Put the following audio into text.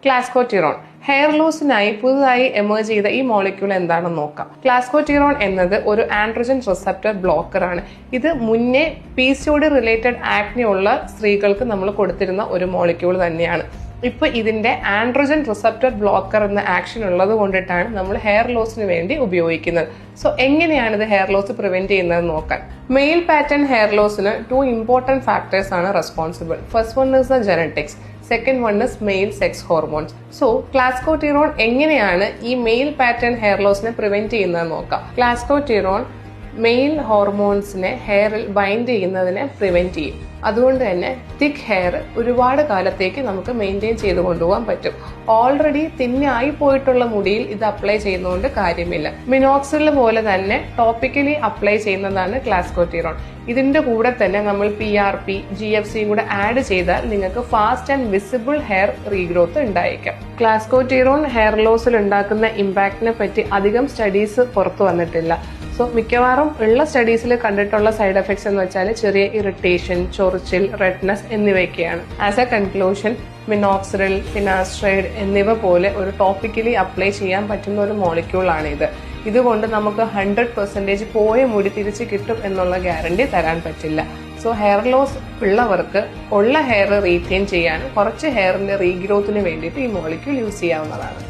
ക്ലാസ്കോട്ടിറോൺ. Hair ലോസിനായി പുതുതായി emerge ചെയ്ത ഈ മോളിക്യൂൾ എന്താണെന്ന് നോക്കാം. ക്ലാസ്കോട്ടിറോൺ എന്നത് ഒരു ആൻഡ്രോജൻ റിസപ്റ്റർ ബ്ലോക്കർ ആണ്. ഇത് മുന്നേ PCOD റിലേറ്റഡ് ആക്നെ ഉള്ള സ്ത്രീകൾക്ക് നമ്മൾ കൊടുത്തിരുന്ന ഒരു മോളിക്യൂൾ തന്നെയാണ്. ഇപ്പൊ ഇതിന്റെ ആൻഡ്രോജൻ റിസപ്റ്റർ ബ്ലോക്കർ എന്ന ആക്ഷൻ ഉള്ളത് കൊണ്ടിട്ടാണ് നമ്മൾ ഹെയർ ലോസിന് വേണ്ടി ഉപയോഗിക്കുന്നത്. സോ എങ്ങനെയാണ് ഇത് ഹെയർ ലോസ് പ്രിവെന്റ് ചെയ്യുന്നത് നോക്കാൻ. മെയിൽ പാറ്റേൺ ഹെയർ ലോസിന് 2 ഇമ്പോർട്ടന്റ് ഫാക്ടേഴ്സ് ആണ് responsible. First one is the genetics, second one is male sex hormones. So clascoterone എങ്ങനെയാണ് ഈ മെയിൽ പാറ്റേൺ ഹെയർ ലോസിനെ പ്രിവെന്റ് ചെയ്യുന്നത് നോക്കാം. ക്ലാസ്കോട്ടിറോൺ മെയിൽ ഹോർമോൺസിനെ ഹെയറിൽ ബൈൻഡ് ചെയ്യുന്നതിനെ പ്രിവെന്റ് ചെയ്യും. അതുകൊണ്ട് തന്നെ തിക്ക് ഹെയർ ഒരുപാട് കാലത്തേക്ക് നമുക്ക് മെയിൻറ്റെയിൻ ചെയ്ത് കൊണ്ടുപോകാൻ പറ്റും. ഓൾറെഡി തിന്നായി പോയിട്ടുള്ള മുടിയിൽ ഇത് അപ്ലൈ ചെയ്യുന്നതുകൊണ്ട് കാര്യമില്ല. മിനോക്സിൽ പോലെ തന്നെ ടോപ്പിക്കലി അപ്ലൈ ചെയ്യുന്നതാണ് ക്ലാസ്കോട്ടിറോൺ. ഇതിന്റെ കൂടെ തന്നെ നമ്മൾ PRP, GFCയും കൂടെ ആഡ് ചെയ്താൽ നിങ്ങൾക്ക് fast and visible hair regrowth ഉണ്ടായേക്കാം. ക്ലാസ്കോട്ടിറോൺ ഹെയർ ലോസിൽ ഉണ്ടാക്കുന്ന ഇമ്പാക്റ്റിനെ പറ്റി അധികം സ്റ്റഡീസ് പുറത്തു വന്നിട്ടില്ല. സോ മിക്കവാറും ഉള്ള സ്റ്റഡീസിൽ കണ്ടിട്ടുള്ള സൈഡ് എഫക്ട്സ് എന്ന് വെച്ചാൽ ചെറിയ ഇറിറ്റേഷൻ, ചൊറിച്ചിൽ, റെഡ്നെസ് എന്നിവയൊക്കെയാണ്. As A conclusion, minoxidil, finasteride എന്നിവ പോലെ ഒരു ടോപ്പിക്കലി അപ്ലൈ ചെയ്യാൻ പറ്റുന്ന ഒരു മോളിക്യൂളാണ് ഇത്. ഇതുകൊണ്ട് നമുക്ക് 100% പോയ മുടി തിരിച്ച് കിട്ടും എന്നുള്ള ഗ്യാരണ്ടി തരാൻ പറ്റില്ല. സോ ഹെയർ ലോസ് ഉള്ളവർക്ക് ഉള്ള ഹെയർ റീറ്റെയിൻ ചെയ്യാൻ കുറച്ച് ഹെയറിന്റെ റീഗ്രോത്തിന് വേണ്ടിയിട്ട് ഈ മോളിക്യൂൾ യൂസ് ചെയ്യാവുന്നതാണ്.